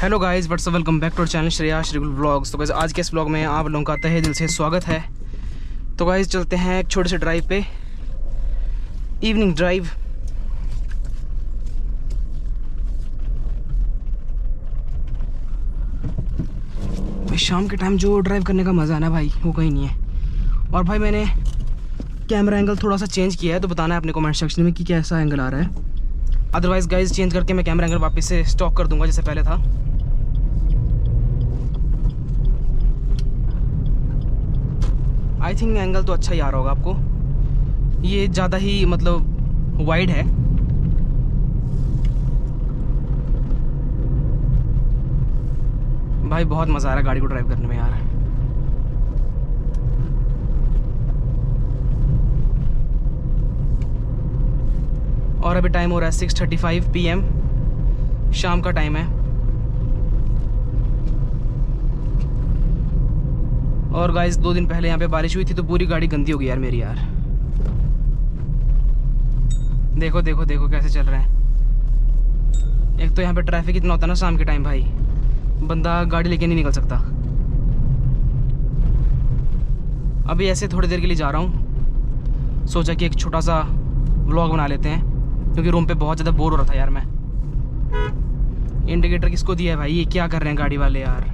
Hello guys, what's up, welcome back to our channel Shreya Shrigul vlogs. तो guys आज के इस व्लॉग में आप लोगों का तहे दिल से स्वागत है। तो गाइस चलते हैं एक छोटे से ड्राइव पे, इवनिंग ड्राइव। भाई शाम के टाइम जो ड्राइव करने का मज़ा है ना भाई, वो कहीं नहीं है। और भाई मैंने कैमरा एंगल थोड़ा सा चेंज किया है, तो बताना है अपने कमेंट सेक्शन में कि कैसा एंगल आ रहा है। अदरवाइज़ गाइस चेंज करके मैं कैमरा एंगल वापस से स्टॉक कर दूंगा जैसे पहले था। आई थिंक एंगल तो अच्छा ही आ रहा होगा आपको। ये ज़्यादा ही मतलब वाइड है। भाई बहुत मज़ा आ रहा है गाड़ी को ड्राइव करने में यार। और अभी टाइम हो रहा है 6:35 PM, शाम का टाइम है। और गाइस 2 दिन पहले यहाँ पे बारिश हुई थी तो पूरी गाड़ी गंदी हो गई यार मेरी यार। देखो देखो देखो कैसे चल रहे हैं। एक तो यहाँ पे ट्रैफिक इतना होता है ना शाम के टाइम, भाई बंदा गाड़ी लेके नहीं निकल सकता। अभी ऐसे थोड़ी देर के लिए जा रहा हूँ, सोचा कि एक छोटा सा व्लॉग बना लेते हैं क्योंकि रूम पे बहुत ज़्यादा बोर हो रहा था यार मैं। इंडिकेटर किसको दिया है भाई, ये क्या कर रहे हैं गाड़ी वाले यार।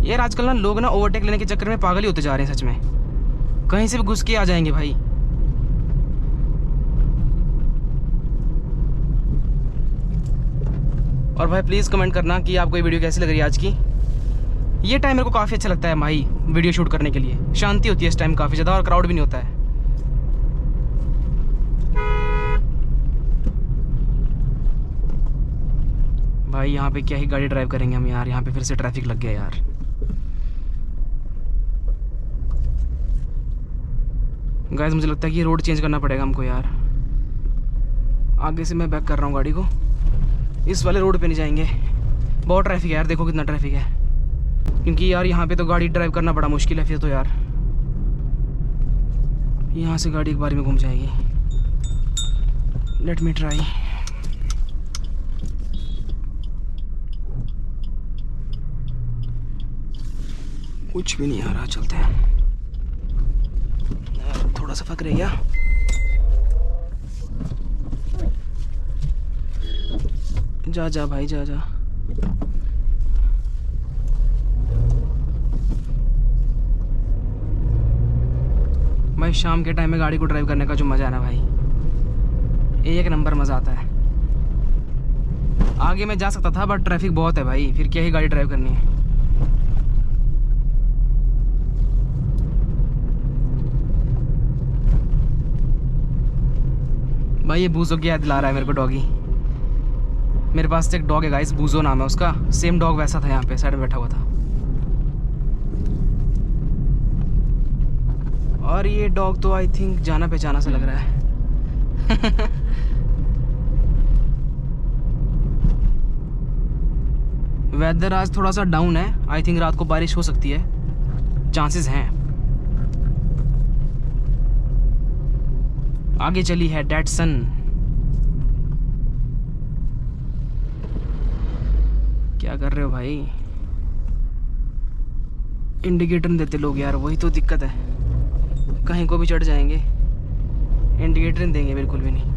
यार आजकल ना लोग ना ओवरटेक लेने के चक्कर में पागल ही होते जा रहे हैं सच में। कहीं से भी घुस के आ जाएंगे भाई। और भाई प्लीज़ कमेंट करना कि आपको ये वीडियो कैसी लग रही है आज की। ये टाइम मेरे को काफ़ी अच्छा लगता है भाई वीडियो शूट करने के लिए। शांति होती है इस टाइम काफ़ी ज़्यादा और क्राउड भी नहीं होता है। भाई यहाँ पे क्या ही गाड़ी ड्राइव करेंगे हम यार, यहाँ पे फिर से ट्रैफिक लग गया यार। गाइस मुझे लगता है कि रोड चेंज करना पड़ेगा हमको यार। आगे से मैं बैक कर रहा हूँ गाड़ी को, इस वाले रोड पे नहीं जाएंगे। बहुत ट्रैफिक है यार, देखो कितना ट्रैफिक है। क्योंकि यार यहाँ पे तो गाड़ी ड्राइव करना बड़ा मुश्किल है फिर तो यार। यहाँ से गाड़ी एक बारी में घूम जाएगी। Let me try. कुछ भी नहीं आ रहा, चलते हैं। थोड़ा सा फक रह गया। जा जा भाई जा जा। भाई शाम के टाइम में गाड़ी को ड्राइव करने का जो मज़ा है ना भाई, एक नंबर मज़ा आता है। आगे मैं जा सकता था बट ट्रैफिक बहुत है भाई, फिर क्या ही गाड़ी ड्राइव करनी है। भाई ये बूजो की याद दिला रहा है मेरे को डॉगी। मेरे पास एक डॉग है गाइस, बूजो नाम है उसका। सेम डॉग वैसा था यहाँ पे साइड में बैठा हुआ था। और ये डॉग तो आई थिंक जाना पहचाना सा लग रहा है। वेदर आज थोड़ा सा डाउन है, आई थिंक रात को बारिश हो सकती है, चांसेस हैं। आगे चली है डैटसन। क्या कर रहे हो भाई, इंडिकेटर नहीं देते लोग यार, वही तो दिक्कत है। कहीं को भी चढ़ जाएंगे, इंडिकेटर नहीं देंगे बिल्कुल भी नहीं।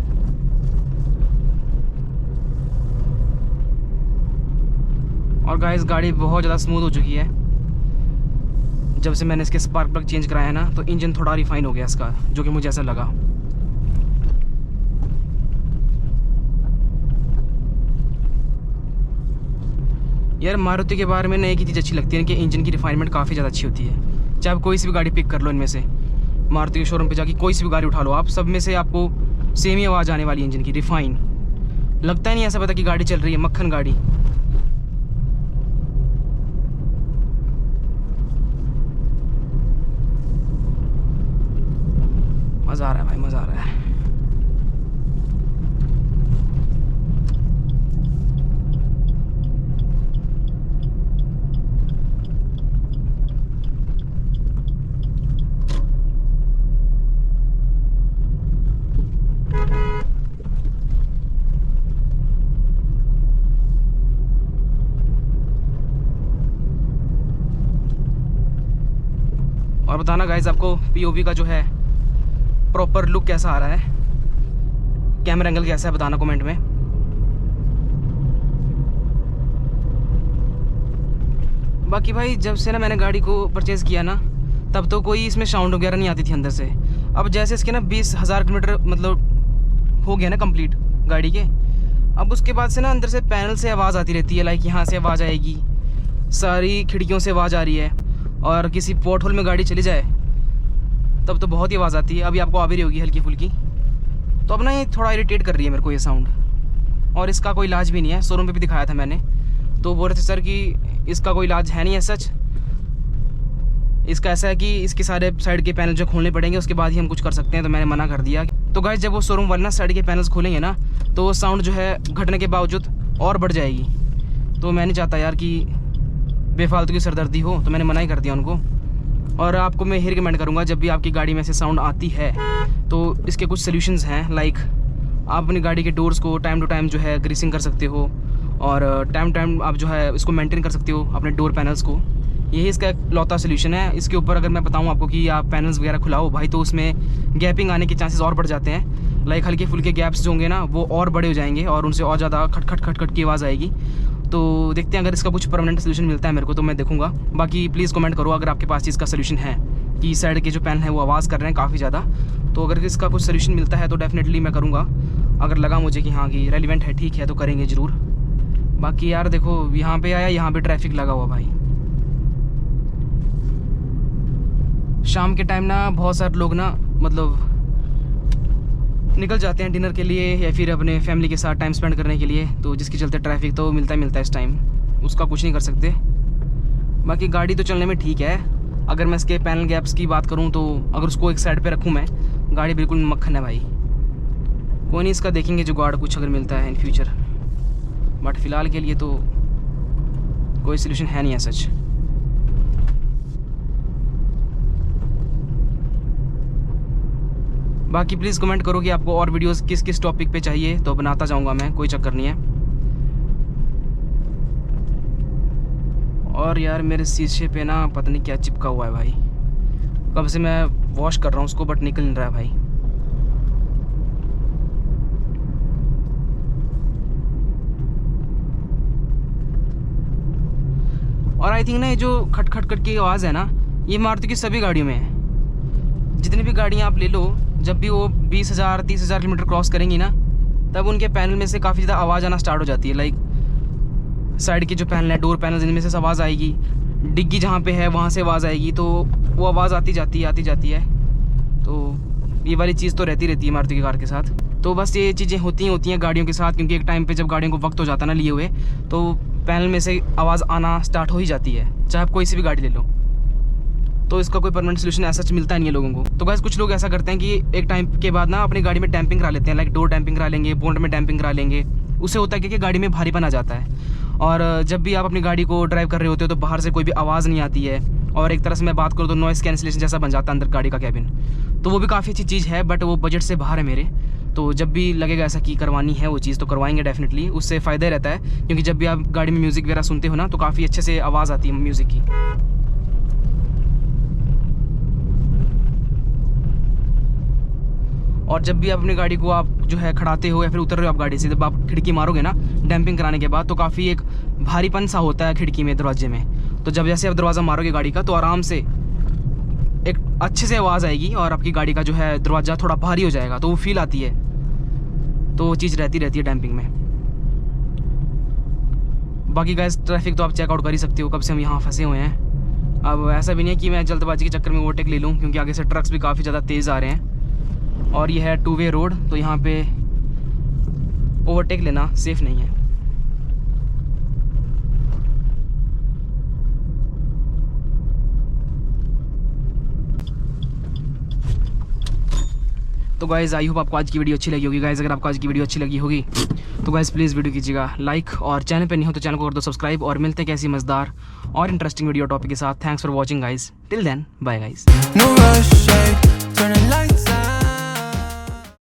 और गाइस गाड़ी बहुत ज़्यादा स्मूथ हो चुकी है। जब से मैंने इसके स्पार्क प्लग चेंज कराया ना तो इंजन थोड़ा रिफाइन हो गया इसका, जो कि मुझे ऐसा लगा। यार मारुति के बारे में ना एक ही चीज़ अच्छी लगती है कि इंजन की रिफाइनमेंट काफ़ी ज़्यादा अच्छी होती है। चाहे आप कोई सी भी गाड़ी पिक कर लो इनमें से, मारुति के शोरूम पे जाके कोई सी भी गाड़ी उठा लो आप, सब में से आपको सेम ही आवाज़ आने वाली है इंजन की, रिफाइन। लगता ही नहीं ऐसा पता कि गाड़ी चल रही है, मक्खन गाड़ी। मज़ा आ रहा है भाई, मज़ा आ रहा है। और बताना गाइस आपको POV का जो है प्रॉपर लुक कैसा आ रहा है, कैमरा एंगल कैसा है, बताना कमेंट में। बाकी भाई जब से ना मैंने गाड़ी को परचेज़ किया ना, तब तो कोई इसमें साउंड वगैरह नहीं आती थी अंदर से। अब जैसे इसके ना 20,000 किलोमीटर मतलब हो गया ना कंप्लीट गाड़ी के, अब उसके बाद से ना अंदर से पैनल से आवाज़ आती रहती है। लाइक यहाँ से आवाज़ आएगी, सारी खिड़कियों से आवाज़ आ रही है, और किसी पोर्ट होल में गाड़ी चली जाए तब तो बहुत ही आवाज़ आती है। अभी आपको आ भी रही होगी हल्की फुल्की। तो अब ना ये थोड़ा इरिटेट कर रही है मेरे को ये साउंड, और इसका कोई इलाज भी नहीं है। शोरूम पे भी दिखाया था मैंने, तो बोल रहे थे सर कि इसका कोई इलाज है नहीं है सच। इसका ऐसा है कि इसके सारे साइड के पैनल जो खोलने पड़ेंगे, उसके बाद ही हम कुछ कर सकते हैं। तो मैंने मना कर दिया। तो गाइस जब वो शोरूम वाले ना साइड के पैनल्स खोलेंगे ना, तो वो साउंड जो है घटने के बावजूद और बढ़ जाएगी। तो मैं नहीं चाहता यार कि बेफालतू की सरदर्दी हो, तो मैंने मना ही कर दिया उनको। और आपको मैं यही रिकमेंड करूँगा, जब भी आपकी गाड़ी में से साउंड आती है तो इसके कुछ सोल्यूशंस हैं। लाइक आप अपनी गाड़ी के डोर्स को टाइम टू टाइम जो है ग्रीसिंग कर सकते हो, और टाइम टाइम आप जो है इसको मेंटेन कर सकते हो अपने डोर पैनल्स को। यही इसका एक लौता सोल्यूशन है। इसके ऊपर अगर मैं बताऊं आपको कि आप पैनल्स वगैरह खुलाओ भाई, तो उसमें गैपिंग आने के चांसेस और बढ़ जाते हैं। लाइक हल्के फुल्के गैप्स जो होंगे ना, वो और बड़े हो जाएंगे और उनसे और ज़्यादा खटखट खटखट की आवाज़ आएगी। तो देखते हैं अगर इसका कुछ परमानेंट सोल्यूशन मिलता है मेरे को, तो मैं देखूँगा। बाकी प्लीज़ कमेंट करो अगर आपके पास इसका सोल्यूशन है कि साइड के जो पैनल हैं वो आवाज़ कर रहे हैं काफ़ी ज़्यादा। तो अगर इसका कुछ सोल्यूशन मिलता है तो डेफिनेटली मैं करूँगा। अगर लगा मुझे कि हाँ कि रेलिवेंट है, ठीक है, तो करेंगे ज़रूर। बाकी यार देखो, यहाँ पे आया, यहाँ पे ट्रैफिक लगा हुआ भाई। शाम के टाइम ना बहुत सारे लोग ना मतलब निकल जाते हैं डिनर के लिए या फिर अपने फैमिली के साथ टाइम स्पेंड करने के लिए, तो जिसके चलते ट्रैफिक तो मिलता है इस टाइम, उसका कुछ नहीं कर सकते। बाकी गाड़ी तो चलने में ठीक है। अगर मैं इसके पैनल गैप्स की बात करूं तो अगर उसको एक साइड पे रखूं मैं, गाड़ी बिल्कुल मक्खन है भाई। कोई नहीं, इसका देखेंगे जुगाड़ कुछ अगर मिलता है इन फ्यूचर, बट फ़िलहाल के लिए तो कोई सोल्यूशन है नहीं है सच। बाकी प्लीज़ कमेंट करो कि आपको और वीडियोस किस किस टॉपिक पे चाहिए, तो बनाता जाऊंगा मैं, कोई चक्कर नहीं है। और यार मेरे शीशे पे ना पता नहीं क्या चिपका हुआ है भाई, कब से मैं वॉश कर रहा हूँ उसको बट निकल नहीं रहा है भाई। और आई थिंक ना ये जो खट खट खट की आवाज़ है ना, ये मारुति की सभी गाड़ियों में है। जितनी भी गाड़ियाँ आप ले लो, जब भी वो 20,000 30,000 किलोमीटर क्रॉस करेंगी ना, तब उनके पैनल में से काफ़ी ज़्यादा आवाज़ आना स्टार्ट हो जाती है। लाइक साइड के जो पैनल है, डोर पैनल, इनमें से आवाज़ आएगी। डिग्गी जहाँ पे है वहाँ से आवाज़ आएगी, तो वो आवाज़ आती जाती है। तो ये वाली चीज़ तो रहती है मारुति की कार के साथ। तो बस ये चीज़ें होती हैं गाड़ियों के साथ, क्योंकि एक टाइम पे जब गाड़ियों को वक्त हो जाता है ना लिए हुए, तो पैनल में से आवाज़ आना स्टार्ट हो ही जाती है, चाहे आप कोई सी भी गाड़ी ले लो। तो इसका कोई परमानेंट सोल्यूशन ऐसा मिलता नहीं है लोगों को। तो गाइस कुछ लोग ऐसा करते हैं कि एक टाइम के बाद ना अपनी गाड़ी में डैम्पिंग करा लेते हैं। लाइक डोर डैम्पिंग करा लेंगे, बोनट में डैम्पिंग करा लेंगे। उससे होता है कि गाड़ी में भारीपन आ जाता है, और जब भी आप अपनी गाड़ी को ड्राइव कर रहे होते हो तो बाहर से कोई भी आवाज़ नहीं आती है, और एक तरह से मैं बात करूँ तो नॉइस कैंसिलेशन जैसा बन जाता है अंदर गाड़ी का कैबिन। तो वो भी काफ़ी अच्छी चीज़ है, बट वो बजट से बाहर है मेरे। तो जब भी लगेगा ऐसा कि करवानी है वो चीज़, तो करवाएंगे डेफिनेटली। उससे फ़ायदा रहता है, क्योंकि जब भी आप गाड़ी में म्यूज़िक वगैरह सुनते हो ना, तो काफ़ी अच्छे से आवाज़ आती है म्यूज़िक की। और जब भी आप अपनी गाड़ी को आप जो है खड़ाते हो या फिर उतर रहे हो आप गाड़ी से, जब आप खिड़की मारोगे ना डैम्पिंग कराने के बाद, तो काफ़ी एक भारीपन सा होता है खिड़की में, दरवाजे में। तो जब जैसे आप दरवाज़ा मारोगे गाड़ी का, तो आराम से एक अच्छे से आवाज़ आएगी और आपकी गाड़ी का जो है दरवाज़ा थोड़ा भारी हो जाएगा, तो वो फील आती है। तो वो चीज़ रहती है डैम्पिंग में। बाकी गाइस ट्रैफिक तो आप चेकआउट कर ही सकते हो, कब से हम यहाँ फंसे हुए हैं। अब ऐसा भी नहीं है कि मैं जल्दबाजी के चक्कर में ओवरटेक ले लूँ, क्योंकि आगे से ट्रक्स भी काफ़ी ज़्यादा तेज़ आ रहे हैं, और ये है 2 वे रोड, तो यहाँ पे ओवरटेक लेना सेफ़ नहीं है। तो गाइज़ आई होप आपको आज की वीडियो अच्छी लगी होगी। गाइज़ अगर आपको आज की वीडियो अच्छी लगी होगी तो गाइज़ प्लीज़ वीडियो कीजिएगा लाइक, और चैनल पे नहीं हो तो चैनल को कर दो सब्सक्राइब। और मिलते हैं कैसी मज़ेदार और इंटरेस्टिंग वीडियो टॉपिक के साथ। Thanks for watching guys, till then bye guys.